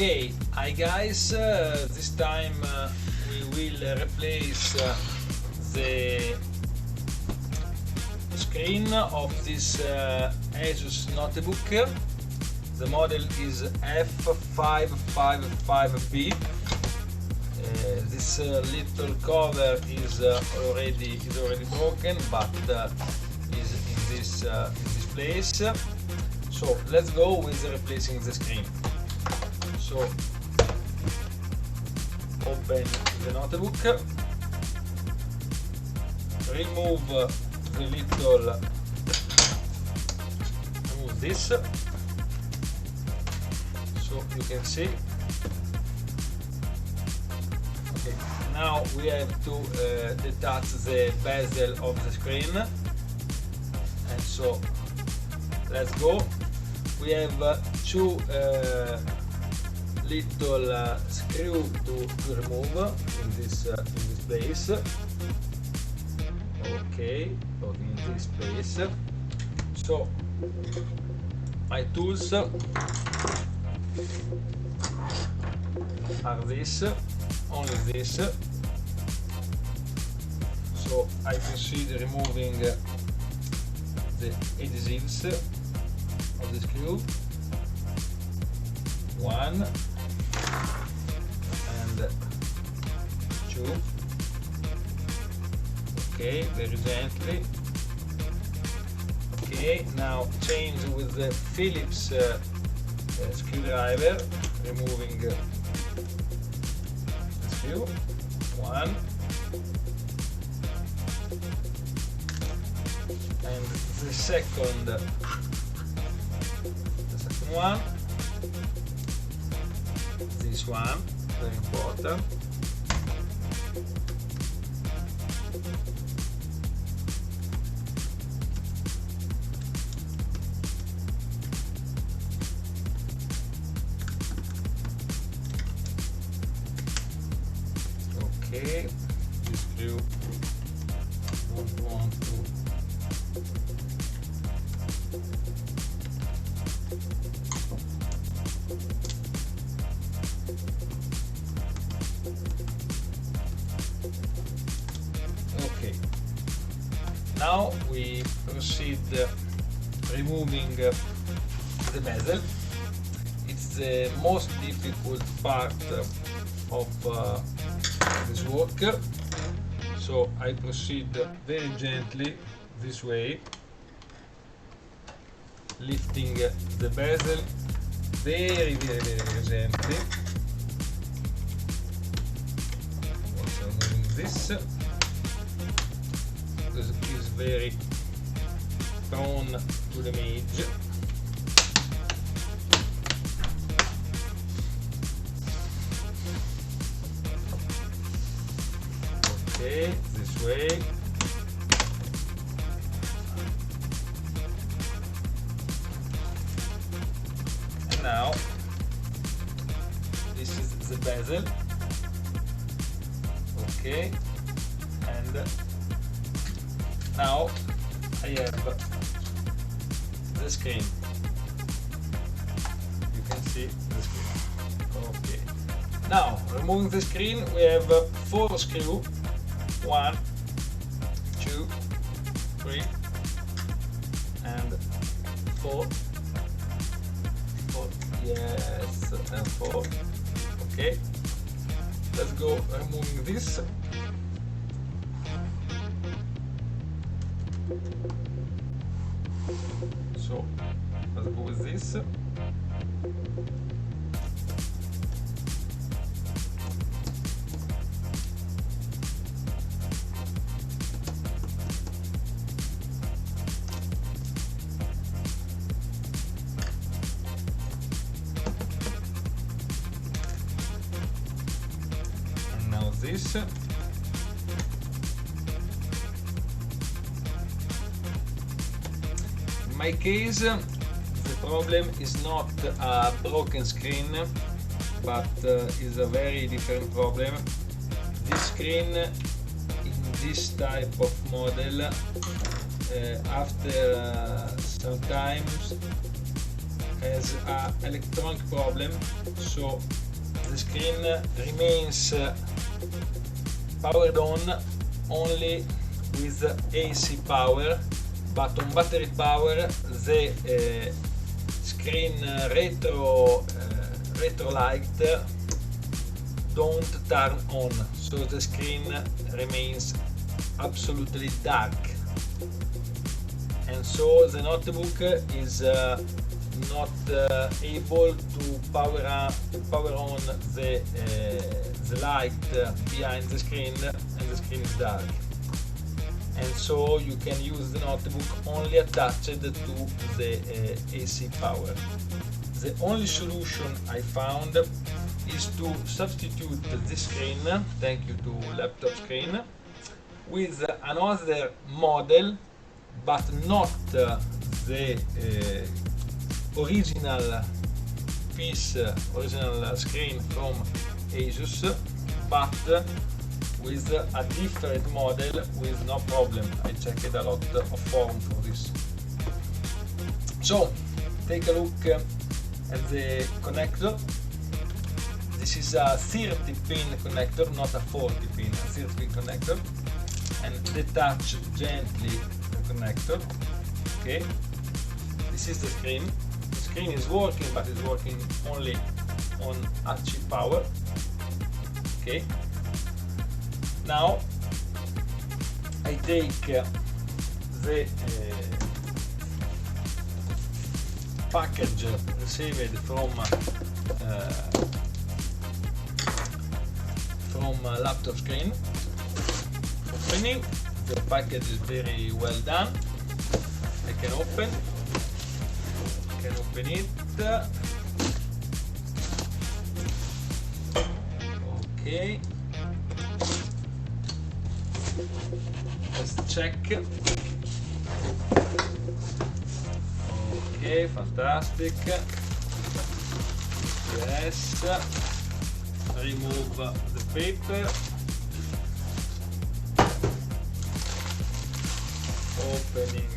Okay, hi guys, this time we will replace the screen of this Asus notebook. The model is F555B. This little cover is already broken, but is in this place. So let's go with replacing the screen. So open the notebook, remove this, so you can see. Okay, now we have to detach the bezel of the screen, and so let's go. We have two little screw to remove in this place. Okay, in this place. So my tools are this, only this. So I proceed removing the adhesives of the screw. One and two. Okay, very gently. Okay, now change with the Phillips screwdriver, removing the screw. One and the second one. This one, very important. Okay, this screw don't want to. Okay, now we proceed removing the bezel. It's the most difficult part of this work, so I proceed very gently this way, lifting the bezel very gently. Also moving this because it is very prone to damage. Okay, this way. And now this is the bezel. Okay, and now I have the screen. You can see the screen. Okay, now removing the screen, we have 4 screws. 1, 2, 3, and 4. Yes, and 4. Okay, let's go removing this. So let's go with this. This. In my case, the problem is not a broken screen, but is a very different problem. This screen in this type of model, after sometimes has an electronic problem, so the screen remains powered on only with AC power, but on battery power the screen retro light don't turn on, so the screen remains absolutely dark, and so the notebook is not able to power on the light behind the screen, and the screen is dark, and so you can use the notebook only attached to the AC power. The only solution I found is to substitute this screen, thank you to laptop screen, with another model, but not the original screen from Asus, but with a different model with no problem. I checked a lot of forums for this. So take a look at the connector. This is a 30 pin connector, not a 40 pin, a 30 pin connector, and detach gently the connector. Okay, this is the screen. The screen is working, but it's working only on HC power. Okay, now I take the package received from laptop screen. Opening, the package is very well done. I can open it. Okay, let's check. Okay, fantastic. Yes, remove the paper. Opening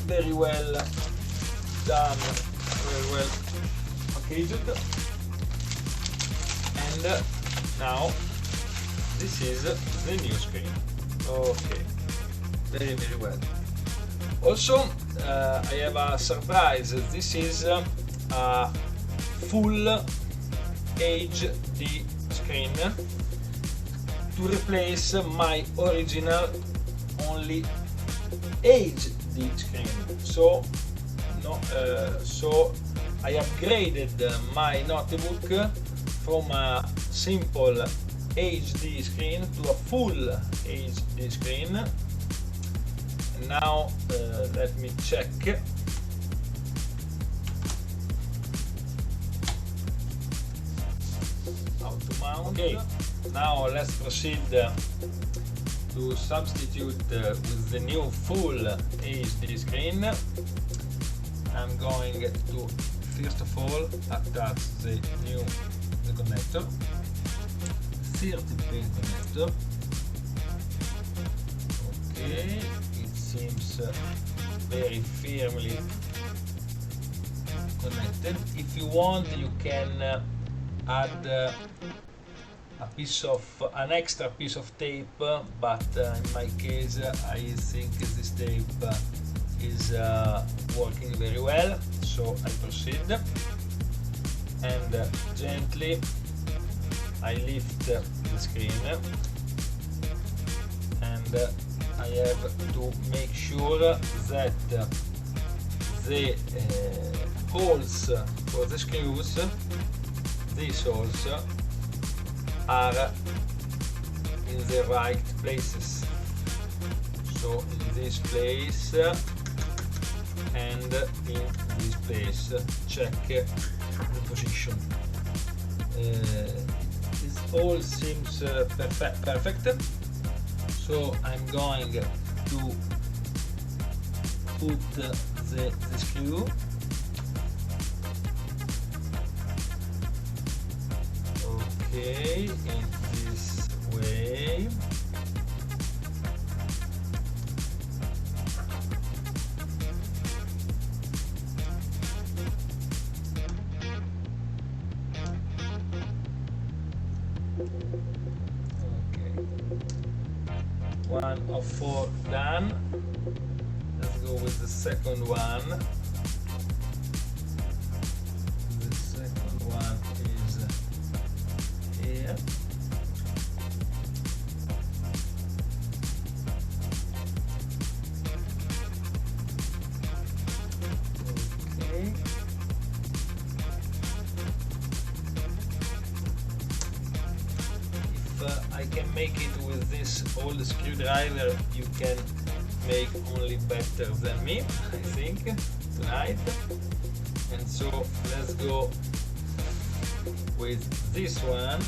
very well done, very well packaged, and now this is the new screen. Okay, very well. Also, I have a surprise. This is a full HD screen to replace my original only HD screen. So I upgraded my notebook from a simple HD screen to a full HD screen. And now let me check. How to mount. Okay, now let's proceed to substitute with the new full HD screen. I'm going to first of all attach the connector, 30 pin connector. Okay, it seems very firmly connected. If you want, you can add an extra piece of tape, but in my case I think this tape is working very well, so I proceed, and gently I lift the screen, and I have to make sure that the holes for the screws, these holes, are in the right places. So in this place and in this place, check the position. This all seems perfect. So I'm going to put the screw. Okay, in this way. Okay, 1 of 4 done. Let's go with the second one. The second one is here. Okay. If I can make it with this old screwdriver, you can make only better than me, I think, tonight. And so let's go with this one.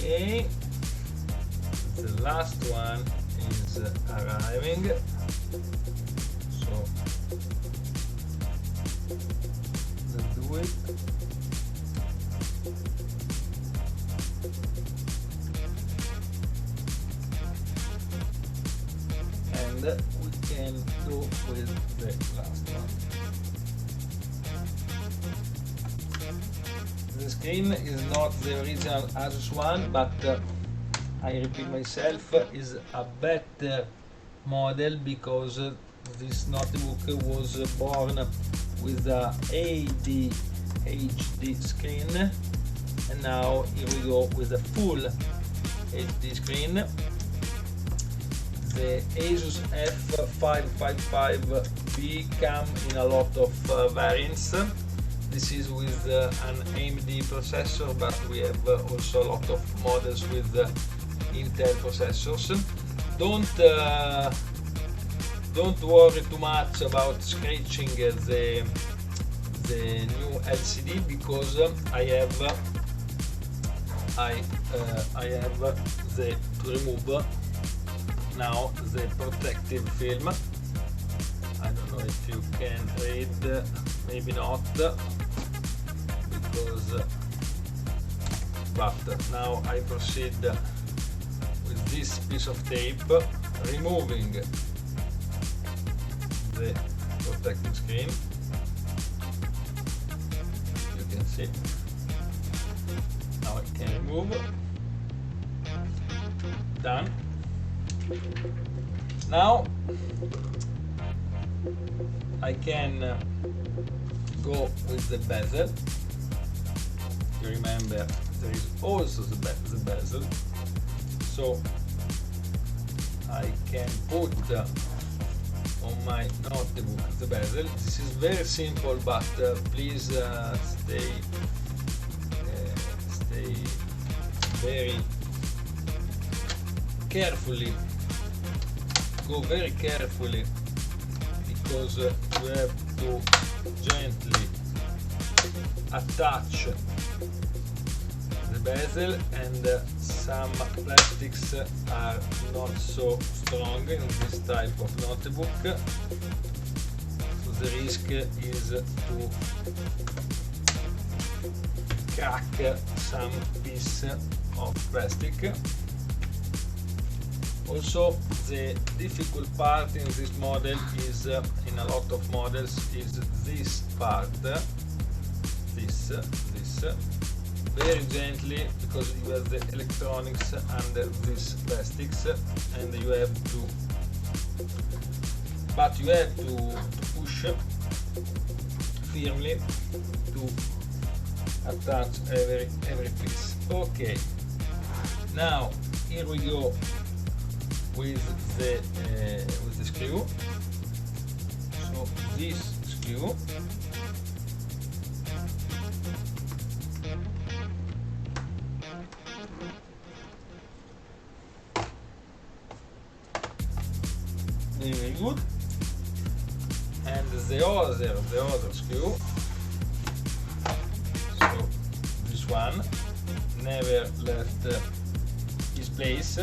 Okay, the last one is arriving, so let's do it. And we can go with the last one. The screen is not the original Asus one, but I repeat myself, is a better model because this notebook was born with a HD screen, and now here we go with a full HD screen. The Asus F555B come in a lot of variants. This is with an AMD processor, but we have also a lot of models with Intel processors. Don't worry too much about scratching the new LCD, because I have to remove now the protective film. I don't know if you can read, maybe not, because but now I proceed with this piece of tape, removing the protective screen. You can see now I can remove. Done. Now I can go with the bezel. You remember there is also the bezel, so I can put on my notebook the bezel. This is very simple, but please stay very carefully. Go very carefully, because you have to gently attach the bezel, and some plastics are not so strong in this type of notebook, so the risk is to crack some piece of plastic. Also, the difficult part in this model is, in a lot of models, is this part, this, very gently, because you have the electronics under these plastics, and you have to push firmly to attach every piece. Okay, now here we go with the screw. So this screw, very good, and the other screw. So this one never left his place.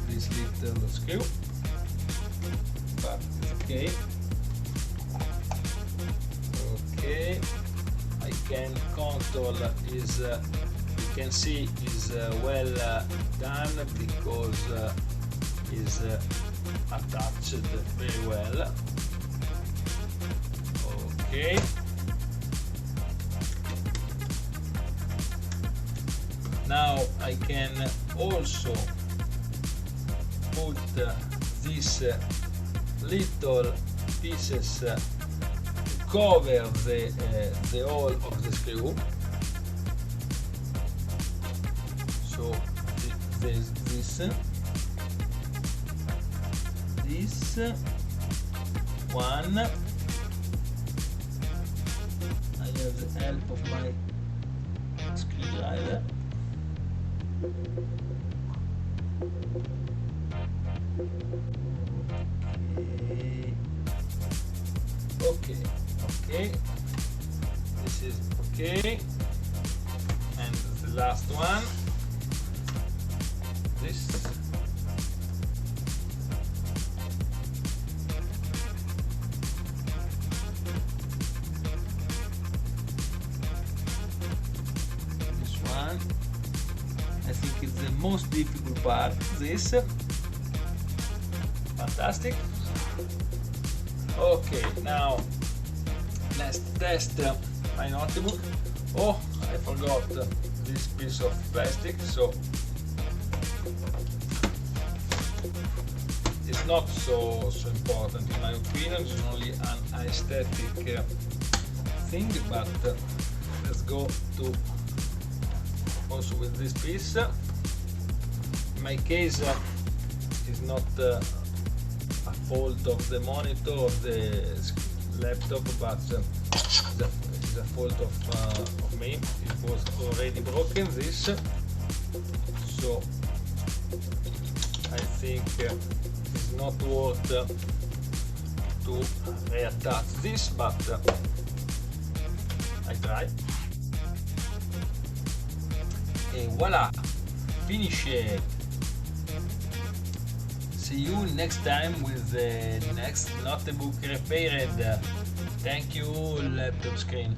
This little screw, but it's okay. Okay, I can control is you can see is well done because is attached very well. Okay. Now I can also put these little pieces to cover the hole of the screw. So this one, I have the help of my screwdriver. Okay, this is okay, and the last one, this one, I think is the most difficult part. This fantastic. Okay, now let's test my notebook. Oh, I forgot this piece of plastic, so it's not so important in my opinion. It's only an aesthetic thing, but let's go to also with this piece. In my case, is not a fault of the monitor of the laptop, but it's a fault of me. It was already broken, this, so I think it's not worth to reattach this, but I try. And voila, finish it. See you next time with the next notebook repaired. Thank you, laptop screen.